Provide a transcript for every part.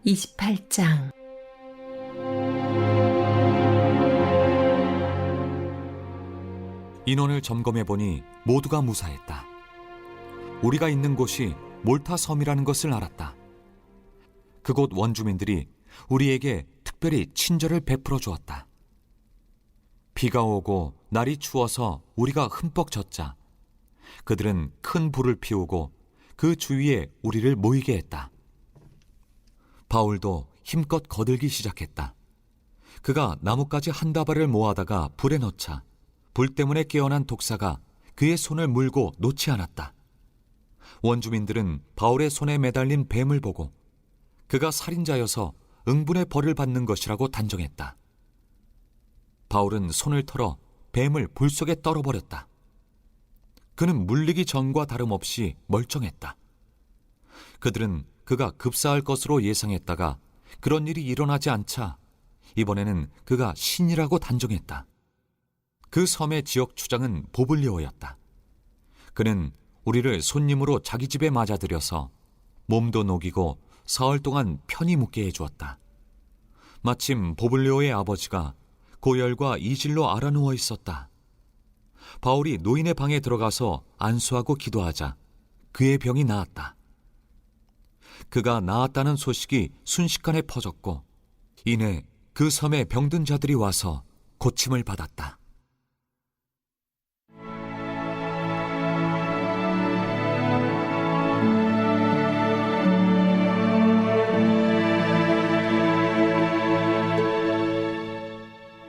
28장. 인원을 점검해보니 모두가 무사했다. 우리가 있는 곳이 몰타 섬이라는 것을 알았다. 그곳 원주민들이 우리에게 특별히 친절을 베풀어 주었다. 비가 오고 날이 추워서 우리가 흠뻑 젖자 그들은 큰 불을 피우고 그 주위에 우리를 모이게 했다. 바울도 힘껏 거들기 시작했다. 그가 나뭇가지 한 다발을 모아다가 불에 넣자 불 때문에 깨어난 독사가 그의 손을 물고 놓지 않았다. 원주민들은 바울의 손에 매달린 뱀을 보고 그가 살인자여서 응분의 벌을 받는 것이라고 단정했다. 바울은 손을 털어 뱀을 불 속에 떨어버렸다. 그는 물리기 전과 다름없이 멀쩡했다. 그들은 그가 급사할 것으로 예상했다가 그런 일이 일어나지 않자 이번에는 그가 신이라고 단정했다. 그 섬의 지역 추장은 보블리오였다. 그는 우리를 손님으로 자기 집에 맞아들여서 몸도 녹이고 사흘 동안 편히 묵게 해주었다. 마침 보블리오의 아버지가 고열과 이질로 알아누워 있었다. 바울이 노인의 방에 들어가서 안수하고 기도하자 그의 병이 나았다. 그가 나았다는 소식이 순식간에 퍼졌고 이내 그 섬에 병든 자들이 와서 고침을 받았다.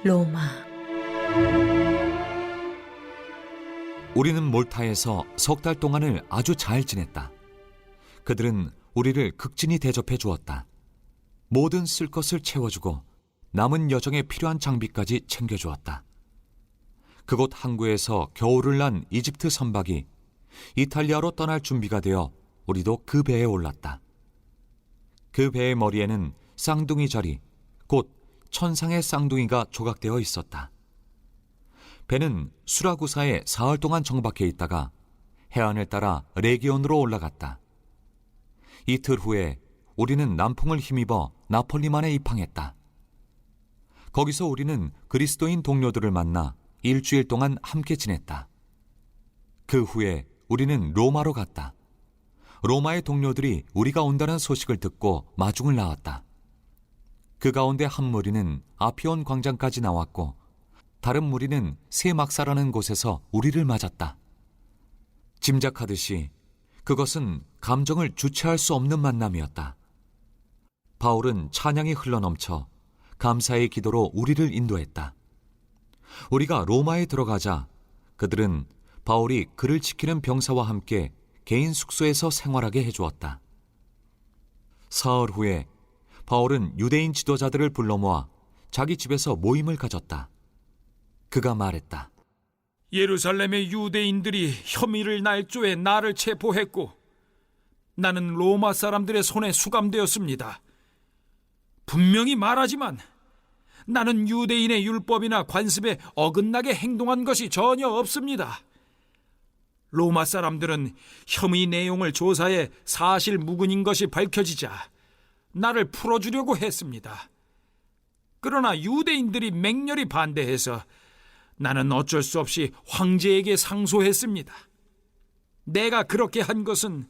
로마. 우리는 몰타에서 석 달 동안을 아주 잘 지냈다. 그들은 우리를 극진히 대접해 주었다. 모든 쓸 것을 채워주고 남은 여정에 필요한 장비까지 챙겨주었다. 그곳 항구에서 겨울을 난 이집트 선박이 이탈리아로 떠날 준비가 되어 우리도 그 배에 올랐다. 그 배의 머리에는 쌍둥이 자리, 곧 천상의 쌍둥이가 조각되어 있었다. 배는 수라구사에 사흘 동안 정박해 있다가 해안을 따라 레기온으로 올라갔다. 이틀 후에 우리는 남풍을 힘입어 나폴리만에 입항했다. 거기서 우리는 그리스도인 동료들을 만나 일주일 동안 함께 지냈다. 그 후에 우리는 로마로 갔다. 로마의 동료들이 우리가 온다는 소식을 듣고 마중을 나왔다. 그 가운데 한 무리는 아피온 광장까지 나왔고 다른 무리는 세막사라는 곳에서 우리를 맞았다. 짐작하듯이 그것은 감정을 주체할 수 없는 만남이었다. 바울은 찬양이 흘러넘쳐 감사의 기도로 우리를 인도했다. 우리가 로마에 들어가자 그들은 바울이 그를 지키는 병사와 함께 개인 숙소에서 생활하게 해주었다. 사흘 후에 바울은 유대인 지도자들을 불러 모아 자기 집에서 모임을 가졌다. 그가 말했다. 예루살렘의 유대인들이 혐의를 날조해 나를 체포했고 나는 로마 사람들의 손에 수감되었습니다. 분명히 말하지만 나는 유대인의 율법이나 관습에 어긋나게 행동한 것이 전혀 없습니다. 로마 사람들은 혐의 내용을 조사해 사실 무근인 것이 밝혀지자 나를 풀어주려고 했습니다. 그러나 유대인들이 맹렬히 반대해서 나는 어쩔 수 없이 황제에게 상소했습니다. 내가 그렇게 한 것은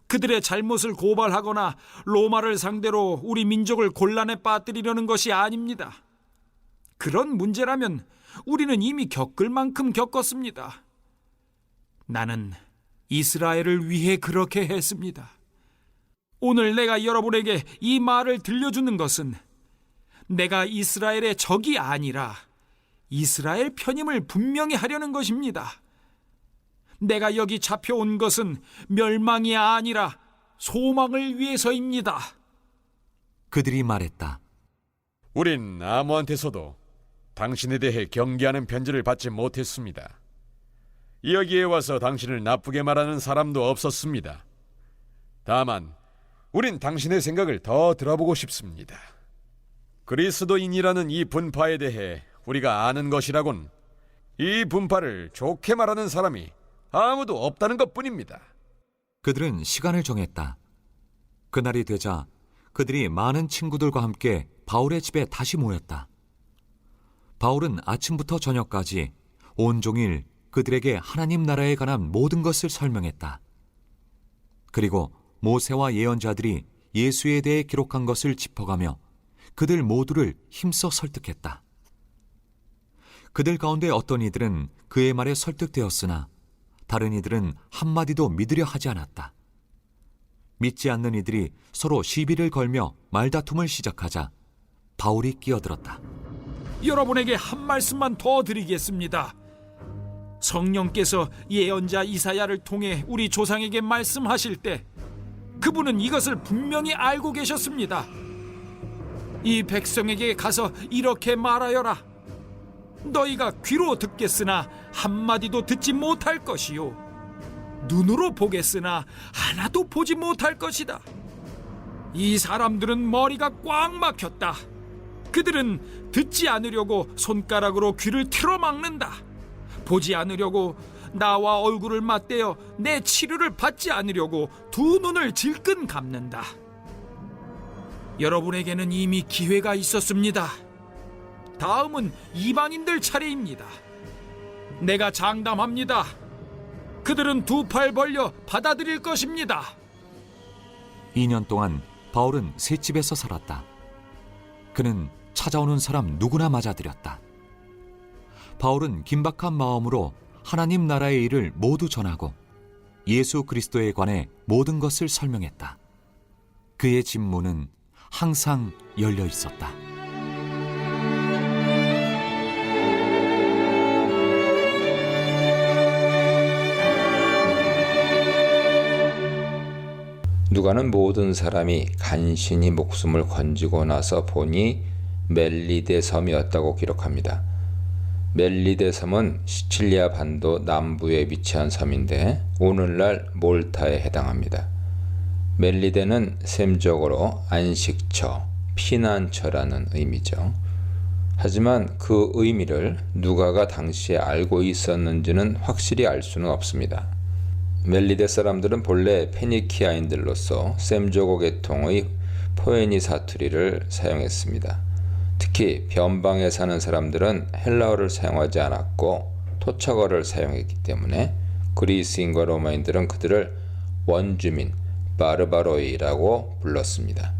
그들의 잘못을 고발하거나 로마를 상대로 우리 민족을 곤란에 빠뜨리려는 것이 아닙니다. 그런 문제라면 우리는 이미 겪을 만큼 겪었습니다. 나는 이스라엘을 위해 그렇게 했습니다. 오늘 내가 여러분에게 이 말을 들려주는 것은 내가 이스라엘의 적이 아니라 이스라엘 편임을 분명히 하려는 것입니다. 내가 여기 잡혀온 것은 멸망이 아니라 소망을 위해서입니다. 그들이 말했다. 우린 아무한테서도 당신에 대해 경계하는 편지를 받지 못했습니다. 여기에 와서 당신을 나쁘게 말하는 사람도 없었습니다. 다만 우린 당신의 생각을 더 들어보고 싶습니다. 그리스도인이라는 이 분파에 대해 우리가 아는 것이라곤 이 분파를 좋게 말하는 사람이 아무도 없다는 것뿐입니다. 그들은 시간을 정했다. 그날이 되자 그들이 많은 친구들과 함께 바울의 집에 다시 모였다. 바울은 아침부터 저녁까지 온종일 그들에게 하나님 나라에 관한 모든 것을 설명했다. 그리고 모세와 예언자들이 예수에 대해 기록한 것을 짚어가며 그들 모두를 힘써 설득했다. 그들 가운데 어떤 이들은 그의 말에 설득되었으나 다른 이들은 한마디도 믿으려 하지 않았다. 믿지 않는 이들이 서로 시비를 걸며 말다툼을 시작하자 바울이 끼어들었다. 여러분에게 한 말씀만 더 드리겠습니다. 성령께서 예언자 이사야를 통해 우리 조상에게 말씀하실 때 그분은 이것을 분명히 알고 계셨습니다. 이 백성에게 가서 이렇게 말하여라. 너희가 귀로 듣겠으나 한마디도 듣지 못할 것이요 눈으로 보겠으나 하나도 보지 못할 것이다. 이 사람들은 머리가 꽉 막혔다. 그들은 듣지 않으려고 손가락으로 귀를 틀어막는다. 보지 않으려고 나와 얼굴을 맞대어 내 치료를 받지 않으려고 두 눈을 질끈 감는다. 여러분에게는 이미 기회가 있었습니다. 다음은 이방인들 차례입니다. 내가 장담합니다. 그들은 두 팔 벌려 받아들일 것입니다. 2년 동안 바울은 셋집에서 살았다. 그는 찾아오는 사람 누구나 맞아들였다. 바울은 긴박한 마음으로 하나님 나라의 일을 모두 전하고 예수 그리스도에 관해 모든 것을 설명했다. 그의 집문은 항상 열려 있었다. 누가는 모든 사람이 간신히 목숨을 건지고 나서 보니 멜리데 섬이었다고 기록합니다. 멜리데 섬은 시칠리아 반도 남부에 위치한 섬인데 오늘날 몰타에 해당합니다. 멜리데는 셈적으로 안식처, 피난처라는 의미죠. 하지만 그 의미를 누가가 당시에 알고 있었는지는 확실히 알 수는 없습니다. 멜리데 사람들은 본래 페니키아인들로서 셈조고 계통의 포에니 사투리를 사용했습니다. 특히 변방에 사는 사람들은 헬라어를 사용하지 않았고 토착어를 사용했기 때문에 그리스인과 로마인들은 그들을 원주민, 바르바로이라고 불렀습니다.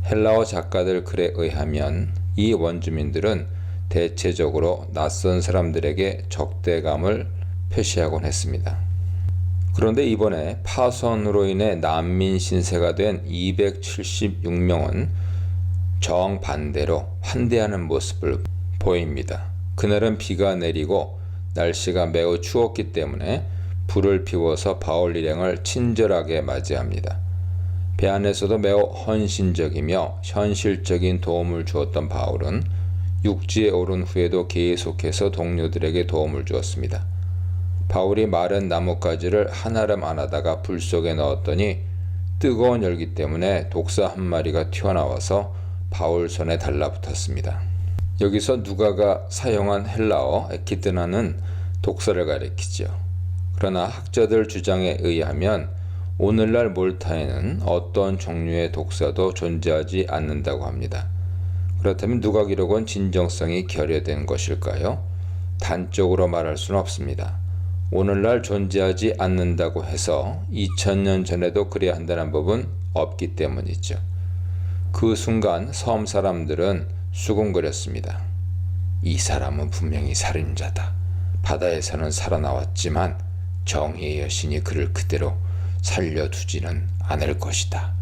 헬라어 작가들 글에 의하면 이 원주민들은 대체적으로 낯선 사람들에게 적대감을 표시하곤 했습니다. 그런데 이번에 파손으로 인해 난민 신세가 된 276명은 정반대로 환대하는 모습을 보입니다. 그날은 비가 내리고 날씨가 매우 추웠기 때문에 불을 피워서 바울 일행을 친절하게 맞이합니다. 배 안에서도 매우 헌신적이며 현실적인 도움을 주었던 바울은 육지에 오른 후에도 계속해서 동료들에게 도움을 주었습니다. 바울이 마른 나뭇가지를 한아름 안 하다가 불 속에 넣었더니 뜨거운 열기 때문에 독사 한 마리가 튀어나와서 바울 손에 달라붙었습니다. 여기서 누가가 사용한 헬라어 에키드나는 독사를 가리키죠. 그러나 학자들 주장에 의하면 오늘날 몰타에는 어떤 종류의 독사도 존재하지 않는다고 합니다. 그렇다면 누가 기록은 진정성이 결여된 것일까요? 단적으로 말할 수는 없습니다. 오늘날 존재하지 않는다고 해서 2000년 전에도 그래야 한다는 법은 없기 때문이죠. 그 순간 섬 사람들은 수군거렸습니다. 이 사람은 분명히 살인자다. 바다에서는 살아나왔지만 정의의 여신이 그를 그대로 살려두지는 않을 것이다.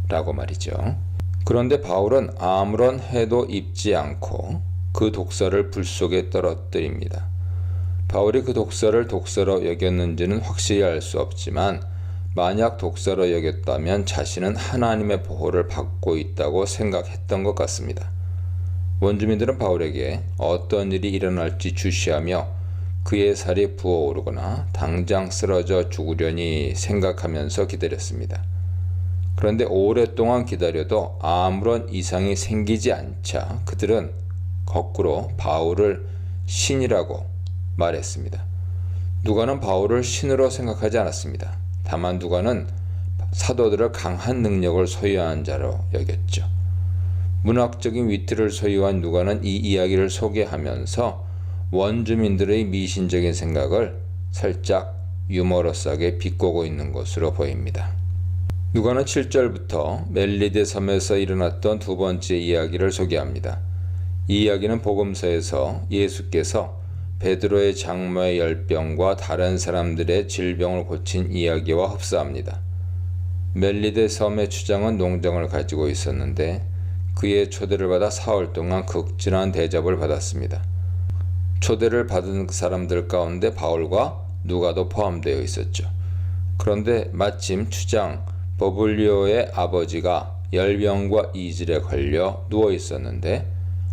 라고 말이죠. 그런데 바울은 아무런 해도 입지 않고 그 독사를 불 속에 떨어뜨립니다. 바울이 그 독사를 독사로 여겼는지는 확실히 알 수 없지만 만약 독사로 여겼다면 자신은 하나님의 보호를 받고 있다고 생각했던 것 같습니다. 원주민들은 바울에게 어떤 일이 일어날지 주시하며 그의 살이 부어오르거나 당장 쓰러져 죽으려니 생각하면서 기다렸습니다. 그런데 오랫동안 기다려도 아무런 이상이 생기지 않자 그들은 거꾸로 바울을 신이라고 말했습니다. 누가는 바울을 신으로 생각하지 않았습니다. 다만 누가는 사도들을 강한 능력을 소유한 자로 여겼죠. 문학적인 위트를 소유한 누가는 이 이야기를 소개하면서 원주민들의 미신적인 생각을 살짝 유머러스하게 비꼬고 있는 것으로 보입니다. 누가는 7절부터 멜리데 섬에서 일어났던 두 번째 이야기를 소개합니다. 이 이야기는 복음서에서 예수께서 베드로의 장모의 열병과 다른 사람들의 질병을 고친 이야기와 흡사합니다. 멜리데 섬의 주장은 농장을 가지고 있었는데 그의 초대를 받아 사흘 동안 극진한 대접을 받았습니다. 초대를 받은 사람들 가운데 바울과 누가도 포함되어 있었죠. 그런데 마침 주장 버블리오의 아버지가 열병과 이질에 걸려 누워 있었는데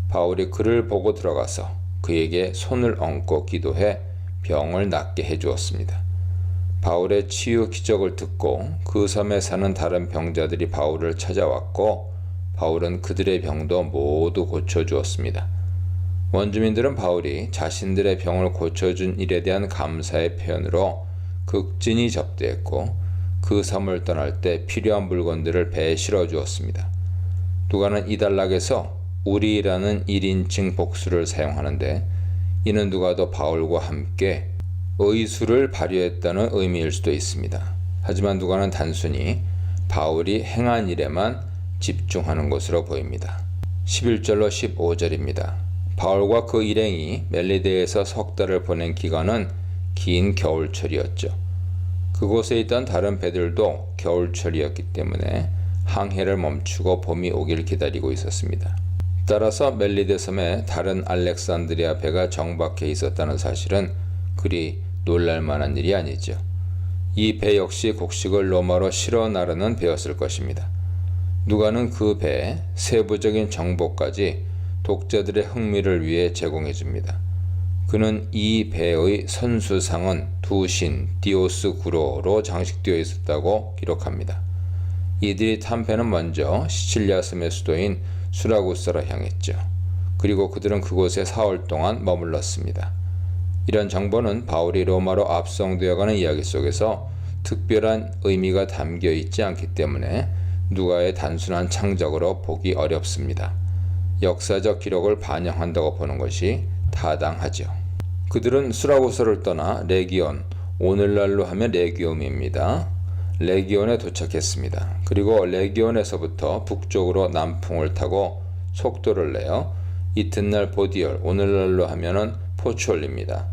바울이 그를 보고 들어가서 그에게 손을 얹고 기도해 병을 낫게 해주었습니다. 바울의 치유 기적을 듣고 그 섬에 사는 다른 병자들이 바울을 찾아왔고 바울은 그들의 병도 모두 고쳐주었습니다. 원주민들은 바울이 자신들의 병을 고쳐준 일에 대한 감사의 표현으로 극진히 접대했고 그 섬을 떠날 때 필요한 물건들을 배에 실어주었습니다. 누가는 이 단락에서 우리라는 1인칭 복수를 사용하는데 이는 누가도 바울과 함께 의수를 발휘했다는 의미일 수도 있습니다. 하지만 누가는 단순히 바울이 행한 일에만 집중하는 것으로 보입니다. 11절로 15절입니다. 바울과 그 일행이 멜리데에서 석 달을 보낸 기간은 긴 겨울철이었죠. 그곳에 있던 다른 배들도 겨울철이었기 때문에 항해를 멈추고 봄이 오길 기다리고 있었습니다. 따라서 멜리데 섬에 다른 알렉산드리아 배가 정박해 있었다는 사실은 그리 놀랄만한 일이 아니죠. 이 배 역시 곡식을 로마로 실어 나르는 배였을 것입니다. 누가는 그 배의 세부적인 정보까지 독자들의 흥미를 위해 제공해 줍니다. 그는 이 배의 선수상은 두 신 디오스 구로로 장식되어 있었다고 기록합니다. 이들이 탄 배는 먼저 시칠리아 섬의 수도인 수라구스로 향했죠. 그리고 그들은 그곳에 사흘 동안 머물렀습니다. 이런 정보는 바울이 로마로 압송되어가는 이야기 속에서 특별한 의미가 담겨 있지 않기 때문에 누가의 단순한 창작으로 보기 어렵습니다. 역사적 기록을 반영한다고 보는 것이 타당하죠. 그들은 수라구스를 떠나 레기온, 오늘날로 하면 레기움입니다. 레기온에 도착했습니다. 그리고 레기온에서부터 북쪽으로 남풍을 타고 속도를 내어 이튿날 보디올, 오늘날로 하면은 포추올입니다.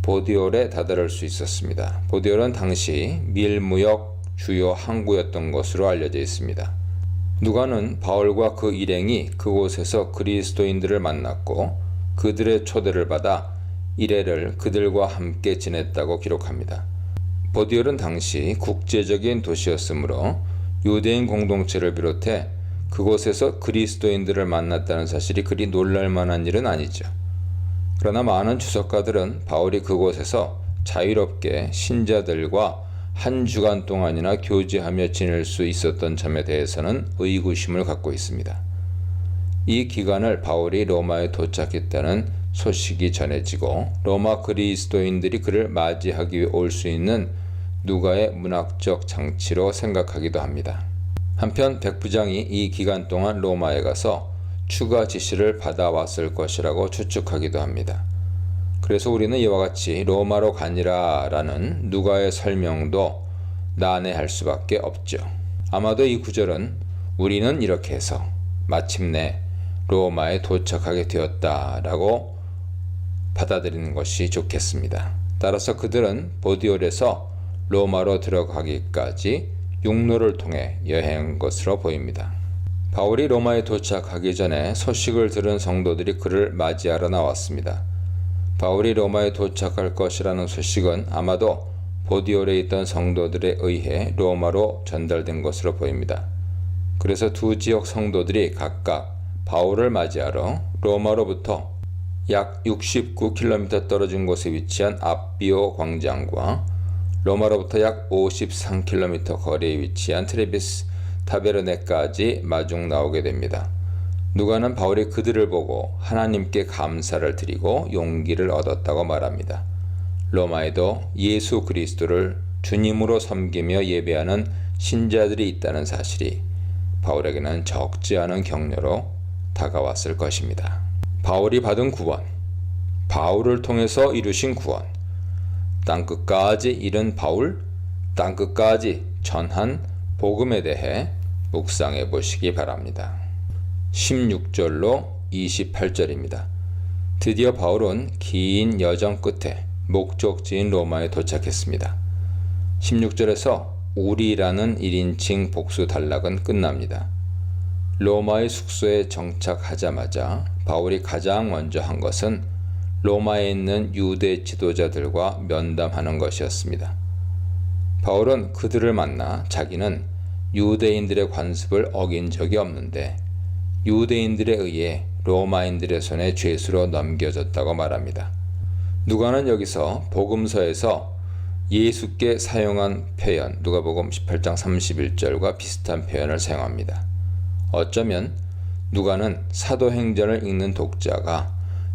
보디올에 다다를 수 있었습니다. 보디올은 당시 밀무역 주요 항구였던 것으로 알려져 있습니다. 누가는 바울과 그 일행이 그곳에서 그리스도인들을 만났고 그들의 초대를 받아 이래를 그들과 함께 지냈다고 기록합니다. 보디올은 당시 국제적인 도시였으므로 유대인 공동체를 비롯해 그곳에서 그리스도인들을 만났다는 사실이 그리 놀랄만한 일은 아니죠. 그러나 많은 주석가들은 바울이 그곳에서 자유롭게 신자들과 한 주간 동안이나 교제하며 지낼 수 있었던 점에 대해서는 의구심을 갖고 있습니다. 이 기간을 바울이 로마에 도착했다는 소식이 전해지고 로마 그리스도인들이 그를 맞이하기 위해 올 수 있는 누가의 문학적 장치로 생각하기도 합니다. 한편 백부장이 이 기간 동안 로마에 가서 추가 지시를 받아왔을 것이라고 추측하기도 합니다. 그래서 우리는 이와 같이 로마로 가니라 라는 누가의 설명도 난해할 수밖에 없죠. 아마도 이 구절은 우리는 이렇게 해서 마침내 로마에 도착하게 되었다라고 받아들이는 것이 좋겠습니다. 따라서 그들은 보디올에서 로마로 들어가기까지 육로를 통해 여행한 것으로 보입니다. 바울이 로마에 도착하기 전에 소식을 들은 성도들이 그를 맞이하러 나왔습니다. 바울이 로마에 도착할 것이라는 소식은 아마도 보디올에 있던 성도들에 의해 로마로 전달된 것으로 보입니다. 그래서 두 지역 성도들이 각각 바울을 맞이하러 로마로부터 약 69km 떨어진 곳에 위치한 앞비오 광장과 로마로부터 약 53km 거리에 위치한 트레비스 타베르네까지 마중 나오게 됩니다. 누가는 바울이 그들을 보고 하나님께 감사를 드리고 용기를 얻었다고 말합니다. 로마에도 예수 그리스도를 주님으로 섬기며 예배하는 신자들이 있다는 사실이 바울에게는 적지 않은 격려로 다가왔을 것입니다. 바울이 받은 구원, 바울을 통해서 이루신 구원, 땅끝까지 이른 바울, 땅끝까지 전한 복음에 대해 묵상해 보시기 바랍니다. 16절로 28절입니다. 드디어 바울은 긴 여정 끝에 목적지인 로마에 도착했습니다. 16절에서 우리라는 1인칭 복수 단락은 끝납니다. 로마의 숙소에 정착하자마자 바울이 가장 먼저 한 것은 로마에 있는 유대 지도자들과 면담하는 것이었습니다. 바울은 그들을 만나 자기는 유대인들의 관습을 어긴 적이 없는데 유대인들에 의해 로마인들의 손에 죄수로 넘겨졌다고 말합니다. 누가는 여기서 복음서에서 예수께 사용한 표현, 누가복음 18장 31절과 비슷한 표현을 사용합니다. 어쩌면 누가는 사도행전을 읽는 독자가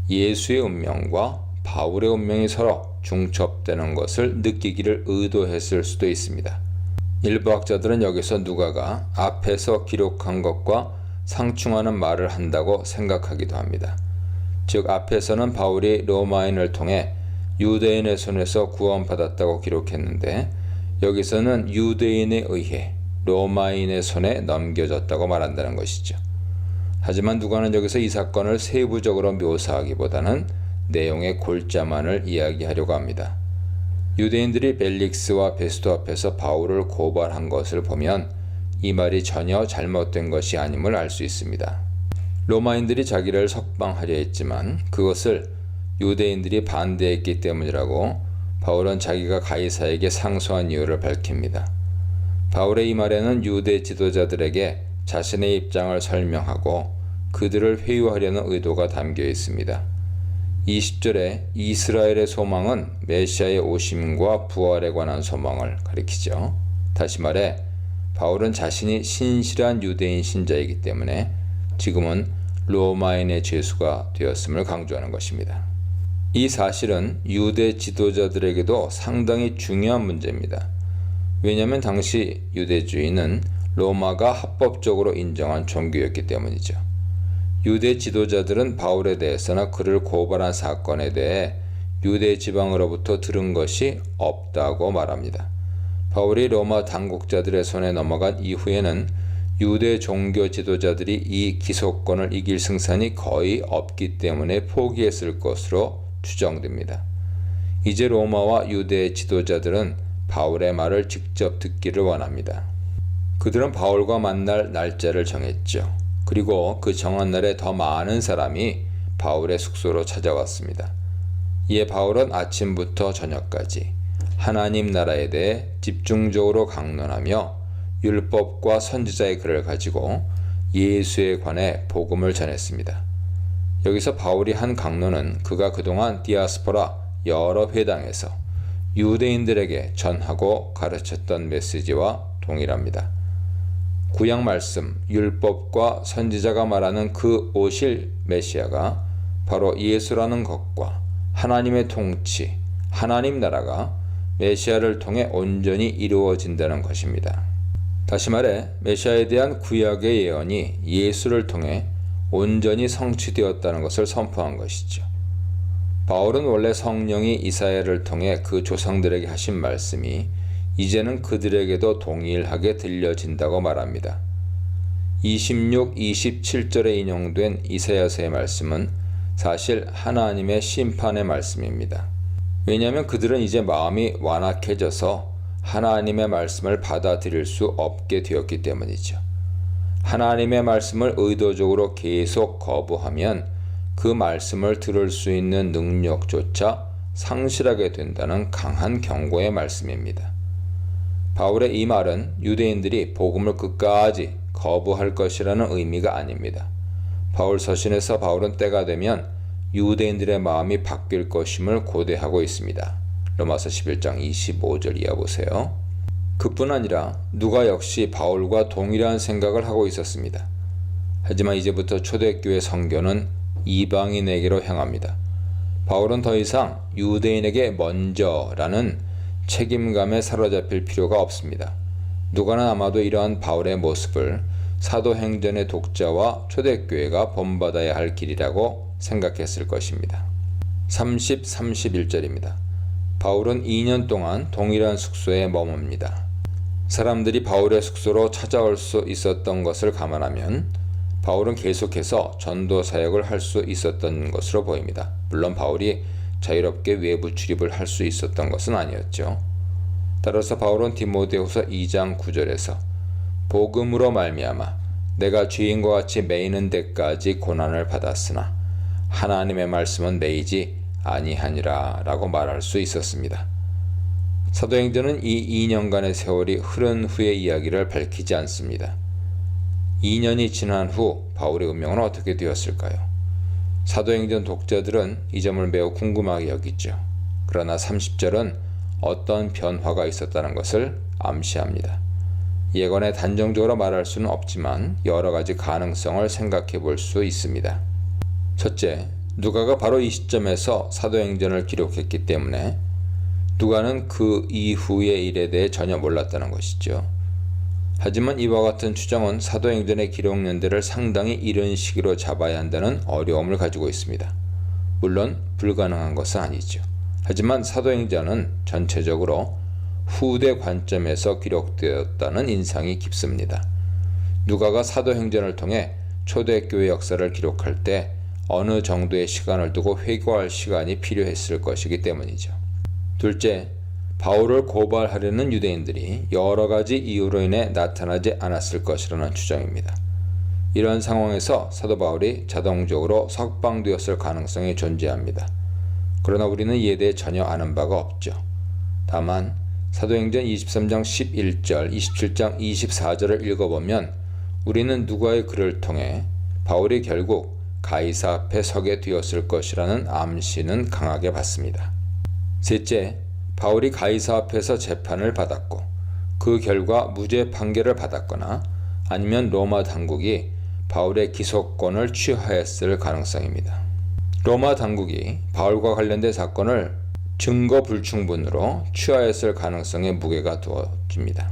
예수의 운명과 바울의 운명이 서로 중첩되는 것을 느끼기를 의도했을 수도 있습니다. 일부 학자들은 여기서 누가가 앞에서 기록한 것과 상충하는 말을 한다고 생각하기도 합니다. 즉 앞에서는 바울이 로마인을 통해 유대인의 손에서 구원받았다고 기록했는데 여기서는 유대인에 의해 로마인의 손에 넘겨졌다고 말한다는 것이죠. 하지만 누가는 여기서 이 사건을 세부적으로 묘사하기보다는 내용의 골자만을 이야기하려고 합니다. 유대인들이 벨릭스와 베스토 앞에서 바울을 고발한 것을 보면 이 말이 전혀 잘못된 것이 아님을 알 수 있습니다. 로마인들이 자기를 석방하려 했지만 그것을 유대인들이 반대했기 때문이라고 바울은 자기가 가이사에게 상소한 이유를 밝힙니다. 바울의 이 말에는 유대 지도자들에게 자신의 입장을 설명하고 그들을 회유하려는 의도가 담겨 있습니다. 20절에 이스라엘의 소망은 메시아의 오심과 부활에 관한 소망을 가리키죠. 다시 말해 바울은 자신이 신실한 유대인 신자이기 때문에 지금은 로마인의 죄수가 되었음을 강조하는 것입니다. 이 사실은 유대 지도자들에게도 상당히 중요한 문제입니다. 왜냐하면 당시 유대주의는 로마가 합법적으로 인정한 종교였기 때문이죠. 유대 지도자들은 바울에 대해서나 그를 고발한 사건에 대해 유대 지방으로부터 들은 것이 없다고 말합니다. 바울이 로마 당국자들의 손에 넘어간 이후에는 유대 종교 지도자들이 이 기소권을 이길 승산이 거의 없기 때문에 포기했을 것으로 추정됩니다. 이제 로마와 유대 지도자들은 바울의 말을 직접 듣기를 원합니다. 그들은 바울과 만날 날짜를 정했죠. 그리고 그 정한 날에 더 많은 사람이 바울의 숙소로 찾아왔습니다. 이에 바울은 아침부터 저녁까지 하나님 나라에 대해 집중적으로 강론하며 율법과 선지자의 글을 가지고 예수에 관해 복음을 전했습니다. 여기서 바울이 한 강론은 그가 그동안 디아스포라 여러 회당에서 유대인들에게 전하고 가르쳤던 메시지와 동일합니다. 구약 말씀, 율법과 선지자가 말하는 그 오실 메시아가 바로 예수라는 것과 하나님의 통치, 하나님 나라가 메시아를 통해 온전히 이루어진다는 것입니다. 다시 말해 메시아에 대한 구약의 예언이 예수를 통해 온전히 성취되었다는 것을 선포한 것이죠. 바울은 원래 성령이 이사야를 통해 그 조상들에게 하신 말씀이 이제는 그들에게도 동일하게 들려진다고 말합니다. 26, 27절에 인용된 이사야서의 말씀은 사실 하나님의 심판의 말씀입니다. 왜냐하면 그들은 이제 마음이 완악해져서 하나님의 말씀을 받아들일 수 없게 되었기 때문이죠. 하나님의 말씀을 의도적으로 계속 거부하면 그 말씀을 들을 수 있는 능력조차 상실하게 된다는 강한 경고의 말씀입니다. 바울의 이 말은 유대인들이 복음을 끝까지 거부할 것이라는 의미가 아닙니다. 바울 서신에서 바울은 때가 되면 유대인들의 마음이 바뀔 것임을 고대하고 있습니다. 로마서 11장 25절 이하 보세요. 그뿐 아니라 누가 역시 바울과 동일한 생각을 하고 있었습니다. 하지만 이제부터 초대교회 선교는 이방인에게로 향합니다. 바울은 더 이상 유대인에게 먼저라는 책임감에 사로잡힐 필요가 없습니다. 누가는 아마도 이러한 바울의 모습을 사도행전의 독자와 초대교회가 본받아야 할 길이라고 생각했을 것입니다. 30, 31절입니다. 바울은 2년 동안 동일한 숙소에 머뭅니다. 사람들이 바울의 숙소로 찾아올 수 있었던 것을 감안하면 바울은 계속해서 전도 사역을 할 수 있었던 것으로 보입니다. 물론 바울이 자유롭게 외부 출입을 할 수 있었던 것은 아니었죠. 따라서 바울은 디모데후서 2장 9절에서 복음으로 말미암아 내가 죄인과 같이 매이는 데까지 고난을 받았으나 하나님의 말씀은 매이지 아니하니라 라고 말할 수 있었습니다. 사도행전은 이 2년간의 세월이 흐른 후의 이야기를 밝히지 않습니다. 2년이 지난 후 바울의 운명은 어떻게 되었을까요? 사도행전 독자들은 이 점을 매우 궁금하게 여기죠. 그러나 30절은 어떤 변화가 있었다는 것을 암시합니다. 예언에 단정적으로 말할 수는 없지만 여러 가지 가능성을 생각해 볼 수 있습니다. 첫째, 누가가 바로 이 시점에서 사도행전을 기록했기 때문에 누가는 그 이후의 일에 대해 전혀 몰랐다는 것이죠. 하지만 이와 같은 추정은 사도행전의 기록 연대를 상당히 이른 시기로 잡아야 한다는 어려움을 가지고 있습니다. 물론 불가능한 것은 아니죠. 하지만 사도행전은 전체적으로 후대 관점에서 기록되었다는 인상이 깊습니다. 누가가 사도행전을 통해 초대교회 역사를 기록할 때 어느 정도의 시간을 두고 회고할 시간이 필요했을 것이기 때문이죠. 둘째, 바울을 고발하려는 유대인들이 여러 가지 이유로 인해 나타나지 않았을 것이라는 추정입니다. 이런 상황에서 사도 바울이 자동적으로 석방되었을 가능성이 존재합니다. 그러나 우리는 이에 대해 전혀 아는 바가 없죠. 다만 사도행전 23장 11절, 27장 24절을 읽어보면 우리는 누가의 글을 통해 바울이 결국 가이사 앞에 서게 되었을 것이라는 암시는 강하게 받습니다. 셋째, 바울이 가이사 앞에서 재판을 받았고 그 결과 무죄 판결을 받았거나 아니면 로마 당국이 바울의 기소권을 취하했을 가능성입니다. 로마 당국이 바울과 관련된 사건을 증거 불충분으로 취하했을 가능성에 무게가 두어집니다.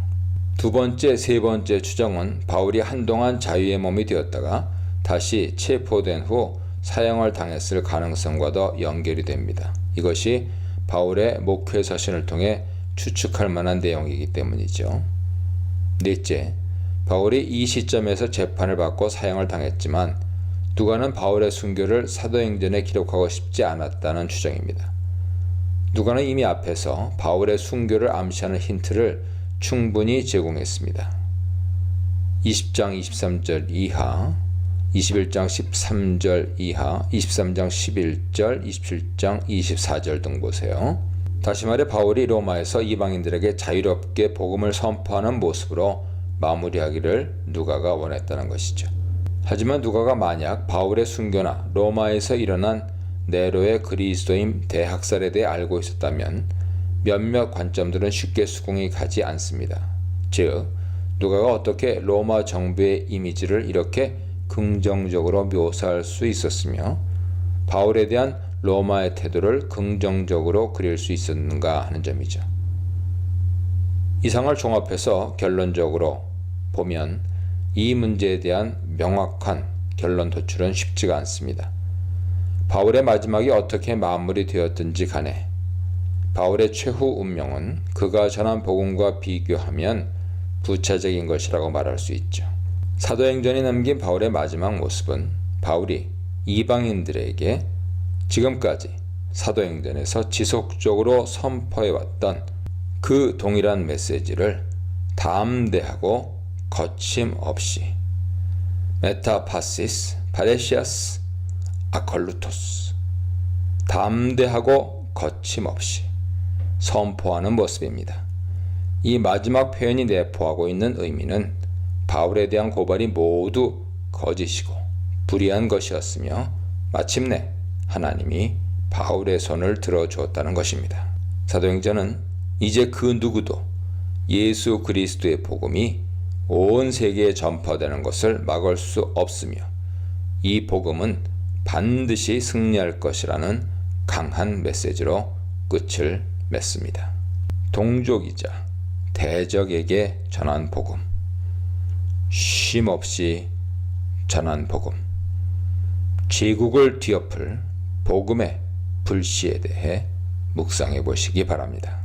두 번째, 세 번째 추정은 바울이 한동안 자유의 몸이 되었다가 다시 체포된 후 사형을 당했을 가능성과도 연결이 됩니다. 이것이 바울의 목회 서신을 통해 추측할 만한 내용이기 때문이죠. 넷째, 바울이 이 시점에서 재판을 받고 사형을 당했지만 누가는 바울의 순교를 사도행전에 기록하고 싶지 않았다는 추정입니다. 누가는 이미 앞에서 바울의 순교를 암시하는 힌트를 충분히 제공했습니다. 20장 23절 이하, 21장 13절 이하, 23장 11절, 27장 24절 등 보세요. 다시 말해 바울이 로마에서 이방인들에게 자유롭게 복음을 선포하는 모습으로 마무리하기를 누가가 원했다는 것이죠. 하지만 누가가 만약 바울의 순교나 로마에서 일어난 네로의 그리스도인 대학살에 대해 알고 있었다면 몇몇 관점들은 쉽게 수긍이 가지 않습니다. 즉, 누가가 어떻게 로마 정부의 이미지를 이렇게 긍정적으로 묘사할 수 있었으며 바울에 대한 로마의 태도를 긍정적으로 그릴 수 있었는가 하는 점이죠. 이상을 종합해서 결론적으로 보면 이 문제에 대한 명확한 결론 도출은 쉽지가 않습니다. 바울의 마지막이 어떻게 마무리되었든지 간에 바울의 최후 운명은 그가 전한 복음과 비교하면 부차적인 것이라고 말할 수 있죠. 사도행전이 남긴 바울의 마지막 모습은 바울이 이방인들에게 지금까지 사도행전에서 지속적으로 선포해왔던 그 동일한 메시지를 담대하고 거침없이 메타파시스, 파레시아스, 아컬루토스 담대하고 거침없이 선포하는 모습입니다. 이 마지막 표현이 내포하고 있는 의미는 바울에 대한 고발이 모두 거짓이고 불의한 것이었으며 마침내 하나님이 바울의 손을 들어주었다는 것입니다. 사도행전은 이제 그 누구도 예수 그리스도의 복음이 온 세계에 전파되는 것을 막을 수 없으며 이 복음은 반드시 승리할 것이라는 강한 메시지로 끝을 맺습니다. 동족이자 대적에게 전한 복음, 쉼없이 전한 복음, 제국을 뒤엎을 복음의 불씨에 대해 묵상해 보시기 바랍니다.